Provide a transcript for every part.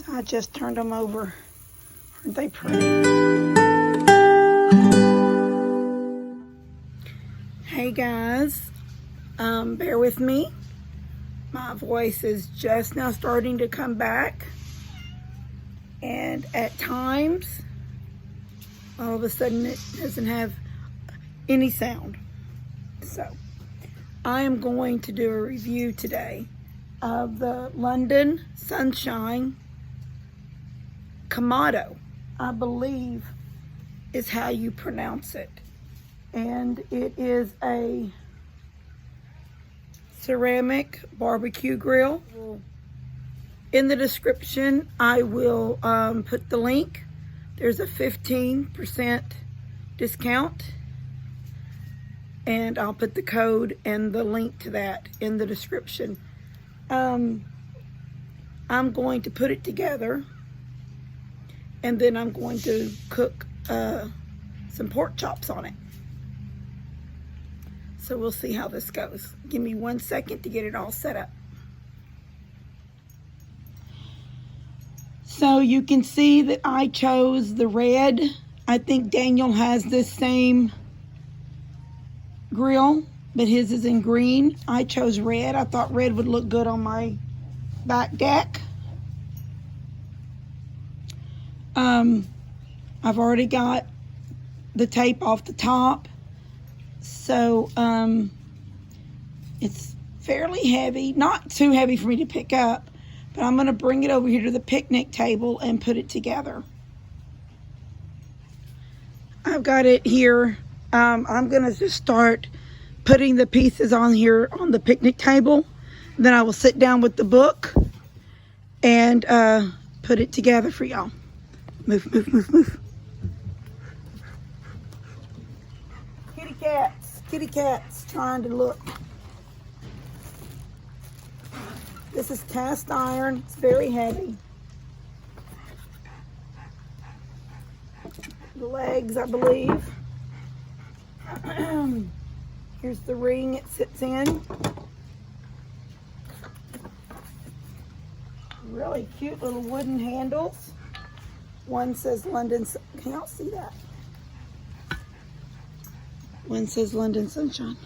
I just turned them over. Aren't they pretty? Hey guys, bear with me. My voice is just now starting to come back. And at times, all of a sudden it doesn't have any sound. So, I am going to do a review today of the London Sunshine KAMADO, I believe is how you pronounce it. And it is a ceramic barbecue grill. In the description, I will put the link. There's a 15% discount. And I'll put the code and the link to that in the description. I'm going to put it together. And then I'm going to cook some pork chops on it. So we'll see how this goes. Give me 1 second to get it all set up. So you can see that I chose the red. I think Daniel has this same grill, but his is in green. I chose red. I thought red would look good on my back deck. I've already got the tape off the top, so it's fairly heavy, not too heavy for me to pick up, but I'm going to bring it over here to the picnic table and put it together. I've got it here. I'm going to just start putting the pieces on here on the picnic table. Then I will sit down with the book and put it together for y'all. Move, move, move, move. Kitty cats trying to look. This is cast iron. It's very heavy. The legs, I believe. Here's the ring it sits in. Really cute little wooden handles. One says London, can y'all see that? One says London Sunshine.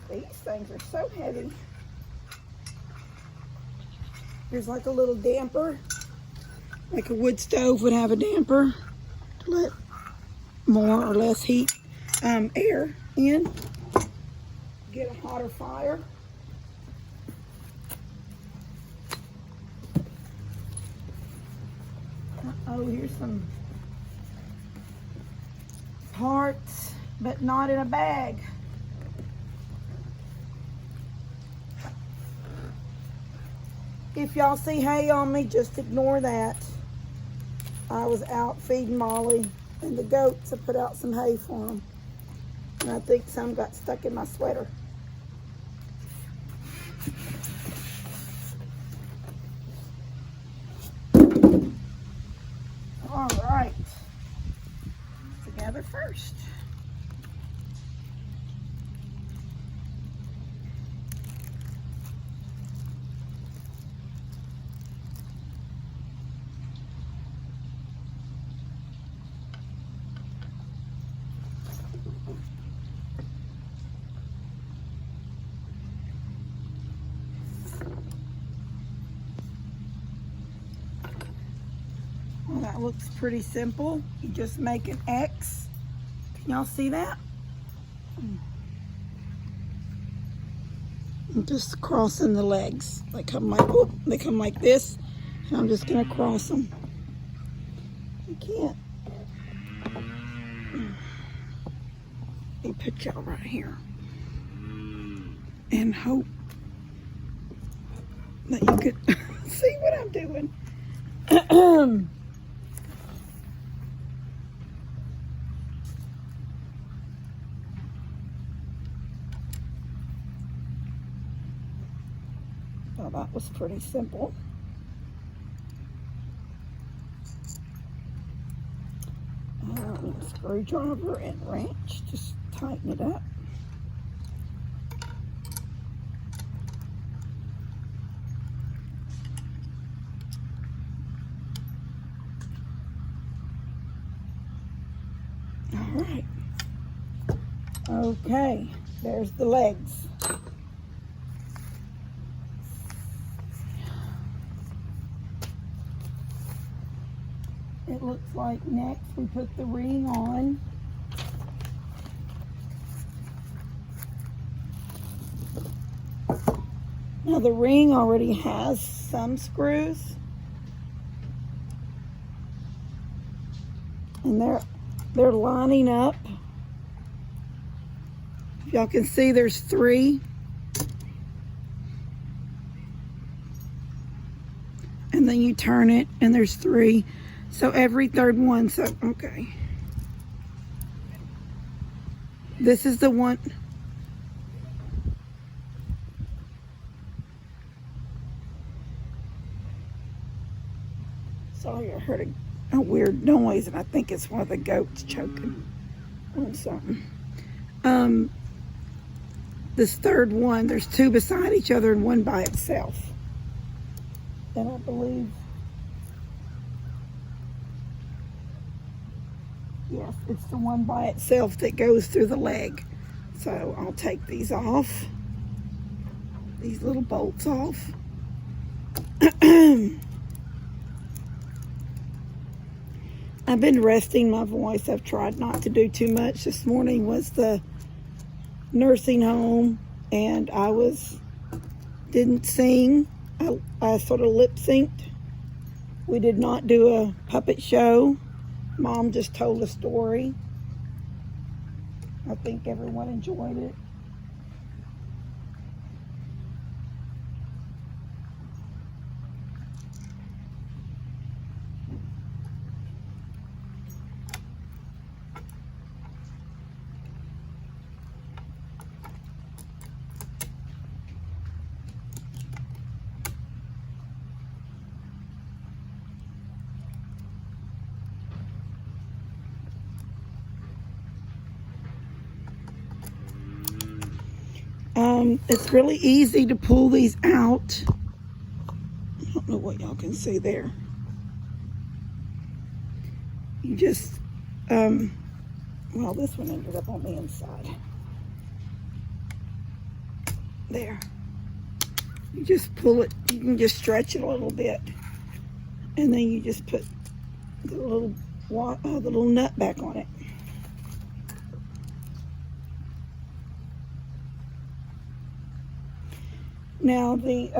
These things are so heavy. Here's like a little damper. Like a wood stove would have a damper to let more or less heat, air in. Get a hotter fire. Oh, here's some parts, but not in a bag. If y'all see hay on me, just ignore that. I was out feeding Molly and the goats. I put out some hay for them. And I think some got stuck in my sweater. All right, together first. Well, that looks pretty simple. You just make an X. Can y'all see that? I'm just crossing the legs. They come like this, and I'm just gonna cross them. I can't. Let me put y'all right here and hope that you could see what I'm doing. Well, that was pretty simple. Screwdriver and wrench, just tighten it up. Okay, there's the legs. It looks like next we put the ring on. Now the ring already has some screws, and they're lining up. Y'all can see there's 3. And then you turn it and there's 3. So every third one, so okay. This is the one. Sorry, I heard a weird noise, and I think it's one of the goats choking on something. This third one, there's 2 beside each other and 1 by itself. And I believe, yes, it's the one by itself that goes through the leg. So I'll take these off, these little bolts off. I've been resting my voice. I've tried not to do too much. This morning was the nursing home, and I didn't sing. I sort of lip synced. We did not do a puppet show. Mom just told a story. I think everyone enjoyed it. It's really easy to pull these out. I don't know what y'all can see there. You just, well, this one ended up on the inside. There. You just pull it, you can just stretch it a little bit. And then you just put the little nut back on it. Now the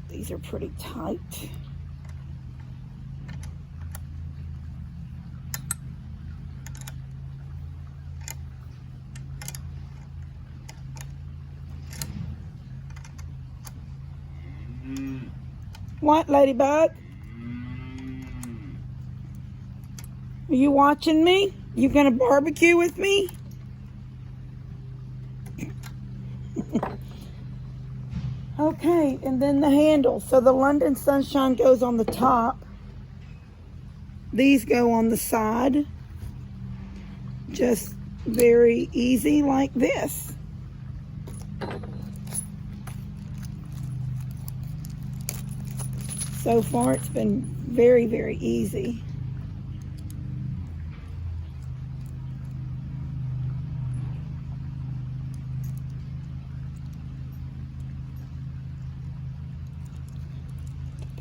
these are pretty tight. What, Ladybug? Are you watching me? You gonna barbecue with me? Okay, and then the handle. So the London Sunshine goes on the top. These go on the side. Just very easy like this. So far it's been very, very easy.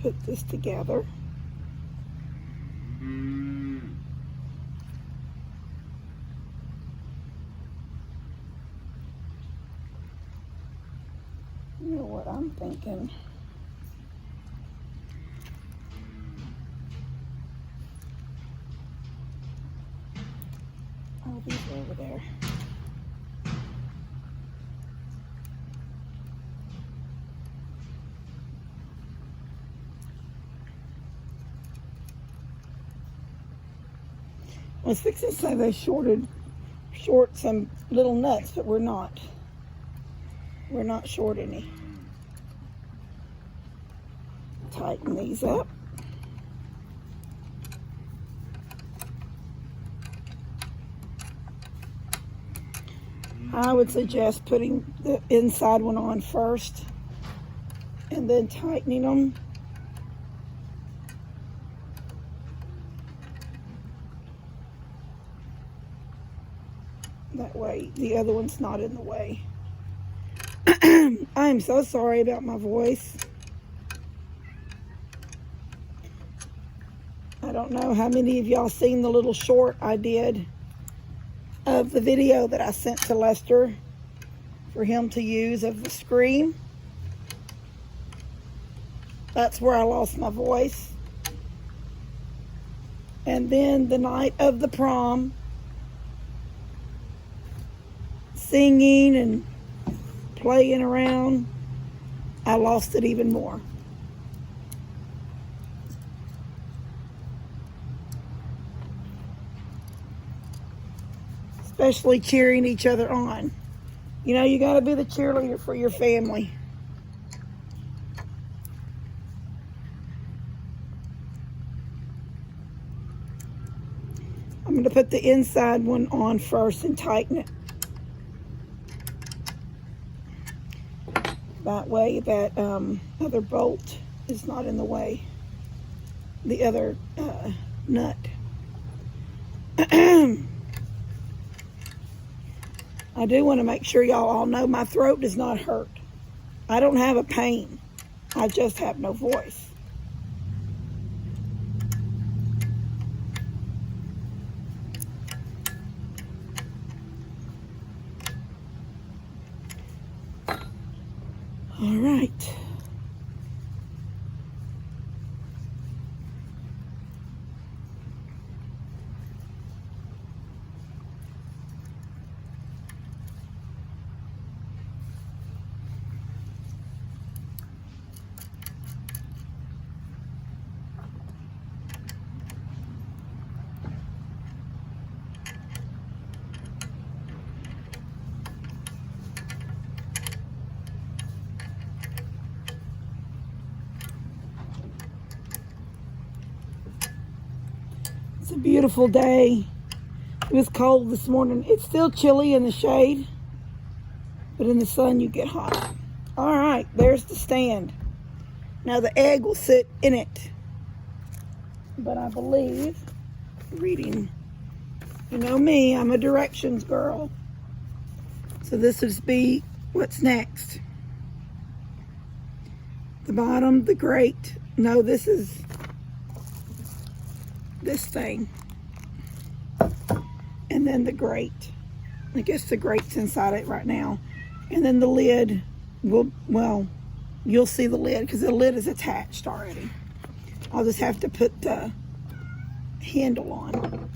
Put this together. You know what I'm thinking? Oh, these are over there. I was fixing to say they short some little nuts, but we're not. We're not short any. Tighten these up. I would suggest putting the inside one on first and then tightening them That way the other one's not in the way. I'm so sorry about my voice. I don't know how many of y'all seen the little short I did of the video that I sent to Lester for him to use of the scream. That's where I lost my voice. And then the night of the prom, singing and playing around, I lost it even more. Especially cheering each other on. You know, you got to be the cheerleader for your family. I'm going to put the inside one on first and tighten it. That way that other bolt is not in the way. The other nut. I do want to make sure y'all all know my throat does not hurt. I don't have a pain. I just have no voice. All right. It's a beautiful day. It was cold this morning. It's still chilly in the shade, but in the sun you get hot. All right, there's the stand. Now the egg will sit in it. But I believe, reading, you know me, I'm a directions girl. So this would be what's next. The bottom, the grate. No, this is this thing. And then the grate. I guess the grate's inside it right now. And then the lid will, well, you'll see the lid because the lid is attached already. I'll just have to put the handle on.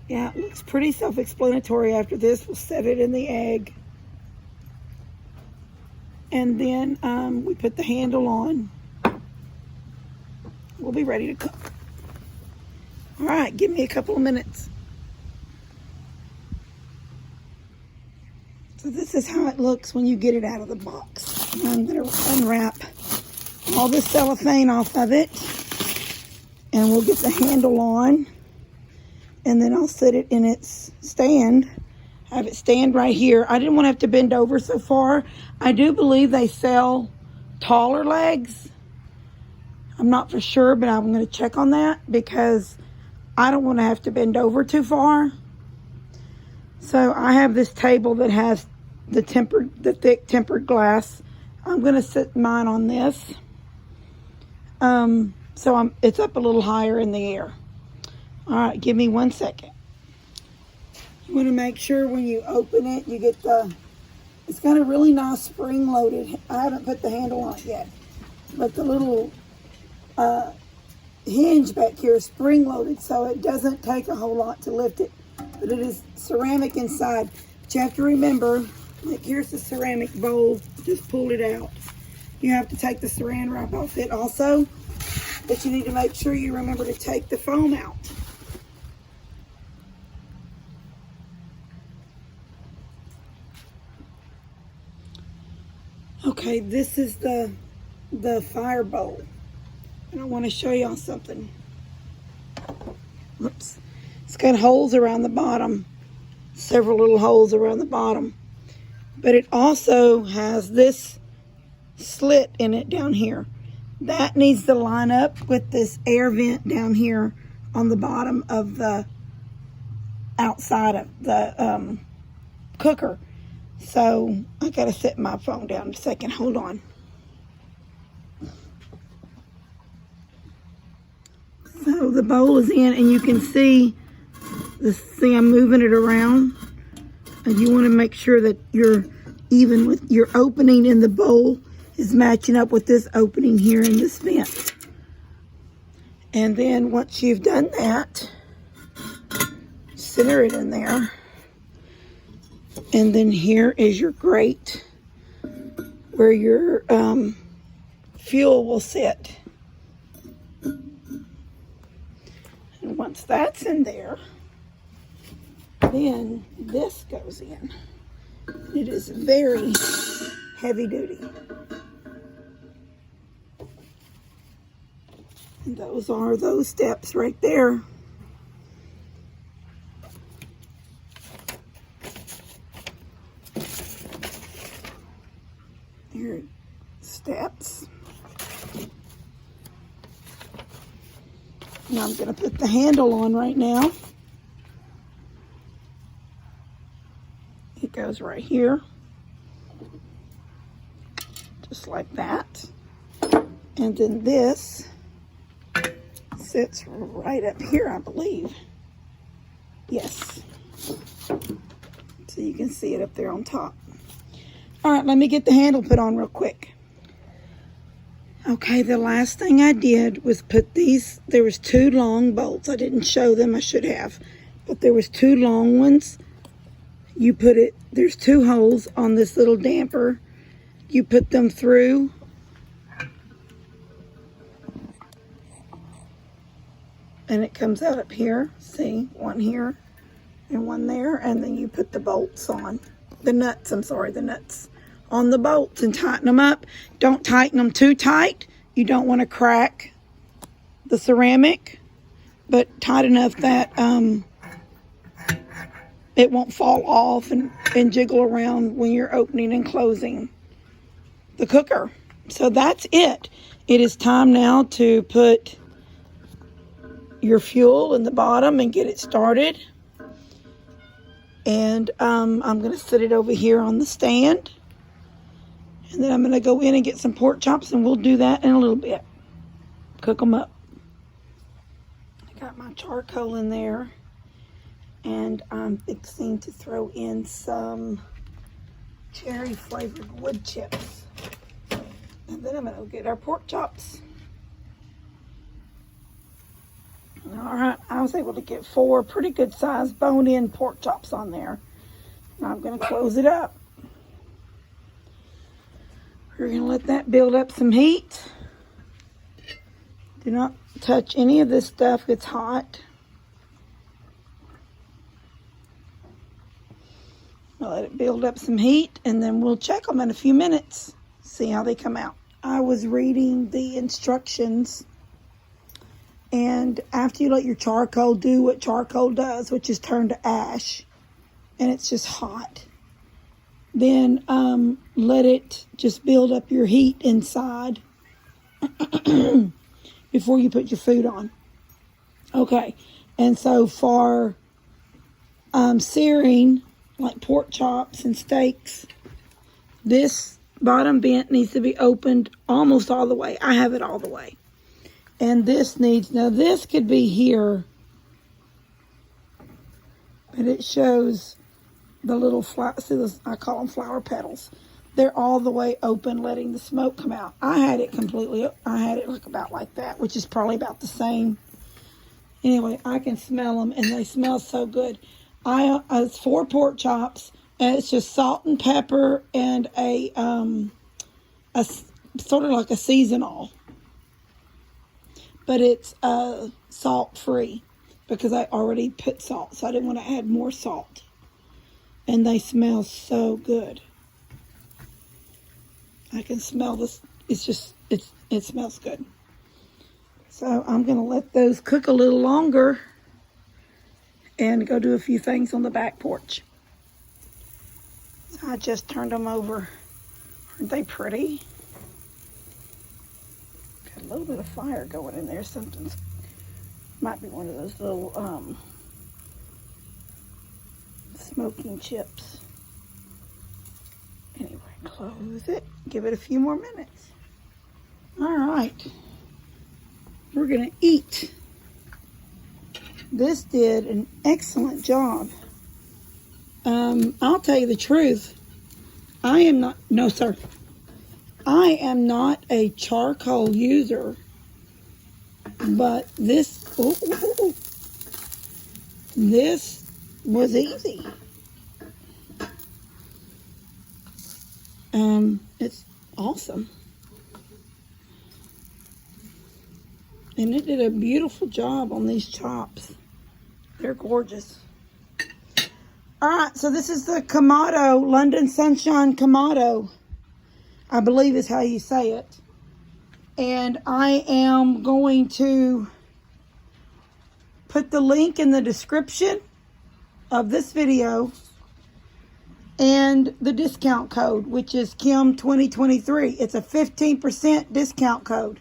Yeah, it looks pretty self-explanatory. After this, we'll set it in the egg. And then we put the handle on. We'll be ready to cook. All right, give me a couple of minutes. So this is how it looks when you get it out of the box. And I'm going to unwrap all this cellophane off of it. And we'll get the handle on. And then I'll set it in its stand. Have it stand right here. I didn't want to have to bend over so far. I do believe they sell taller legs. I'm not for sure, but I'm going to check on that because I don't want to have to bend over too far. So I have this table that has the thick tempered glass. I'm going to set mine on this. It's up a little higher in the air. All right, give me 1 second. You want to make sure when you open it, you get it's got a really nice spring-loaded, I haven't put the handle on it yet, but the little hinge back here is spring-loaded, so it doesn't take a whole lot to lift it, but it is ceramic inside. But you have to remember, like here's the ceramic bowl, just pull it out. You have to take the saran wrap off it also, but you need to make sure you remember to take the foam out. Okay, this is the fire bowl. And I want to show y'all something. Whoops. It's got holes around the bottom. Several little holes around the bottom. but it also has this slit in it down here. That needs to line up with this air vent down here on the bottom of the outside of the cooker. So I gotta set my phone down a second. Hold on. So the bowl is in, and you can see I'm moving it around, and you want to make sure that you're even with your opening in the bowl is matching up with this opening here in this vent. And then once you've done that, center it in there. And then here is your grate where your fuel will sit. And once that's in there, then this goes in. It is very heavy duty. And those are those steps right there. Here are steps. And I'm going to put the handle on right now. It goes right here, just like that. And then this sits right up here, I believe. Yes. So you can see it up there on top. All right, let me get the handle put on real quick. Okay, the last thing I did was put these, there was 2 long bolts. I didn't show them, I should have. But there was 2 long ones. You put it, there's 2 holes on this little damper. You put them through. And it comes out up here. See, one here and one there. And then you put the bolts on. The nuts, the nuts on the bolts and tighten them up. Don't tighten them too tight. You don't want to crack the ceramic, but tight enough that it won't fall off and jiggle around when you're opening and closing the cooker. So that's it. It is time now to put your fuel in the bottom and get it started. And I'm going to set it over here on the stand. And then I'm going to go in and get some pork chops, and we'll do that in a little bit. Cook them up. I got my charcoal in there. And I'm fixing to throw in some cherry flavored wood chips. And then I'm going to get our pork chops. All right, I was able to get 4 pretty good sized bone-in pork chops on there. Now I'm going to close it up. We're going to let that build up some heat. Do not touch any of this stuff. It's hot. I'll let it build up some heat, and then we'll check them in a few minutes. See how they come out. I was reading the instructions. And after you let your charcoal do what charcoal does, which is turn to ash, and it's just hot, then let it just build up your heat inside before you put your food on. Okay, and so for searing, like pork chops and steaks, this bottom vent needs to be opened almost all the way. I have it all the way. And this needs, now this could be here, but it shows the little flower, see this, I call them flower petals. They're all the way open, letting the smoke come out. I had it completely, I had it look about like that, which is probably about the same. Anyway, I can smell them, and they smell so good. It's 4 pork chops, and it's just salt and pepper and a sort of like a seasonal. But it's salt free because I already put salt, so I didn't want to add more salt. And they smell so good. I can smell this. It's just, it smells good. So I'm going to let those cook a little longer and go do a few things on the back porch. So I just turned them over. Aren't they pretty? Got a little bit of fire going in there. Something's, might be one of those little smoking chips. Anyway, close it. Give it a few more minutes. All right. We're going to eat. This did an excellent job. I'll tell you the truth. I am not, no sir. I am not a charcoal user. But this, this was easy. It's awesome. And it did a beautiful job on these chops. They're gorgeous. All right, so this is the KAMADO, London Sunshine KAMADO, I believe is how you say it. And I am going to put the link in the description of this video and the discount code, which is Kim2023. It's a 15% discount code.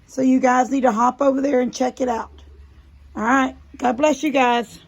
So you guys need to hop over there and check it out. All right. God bless you guys.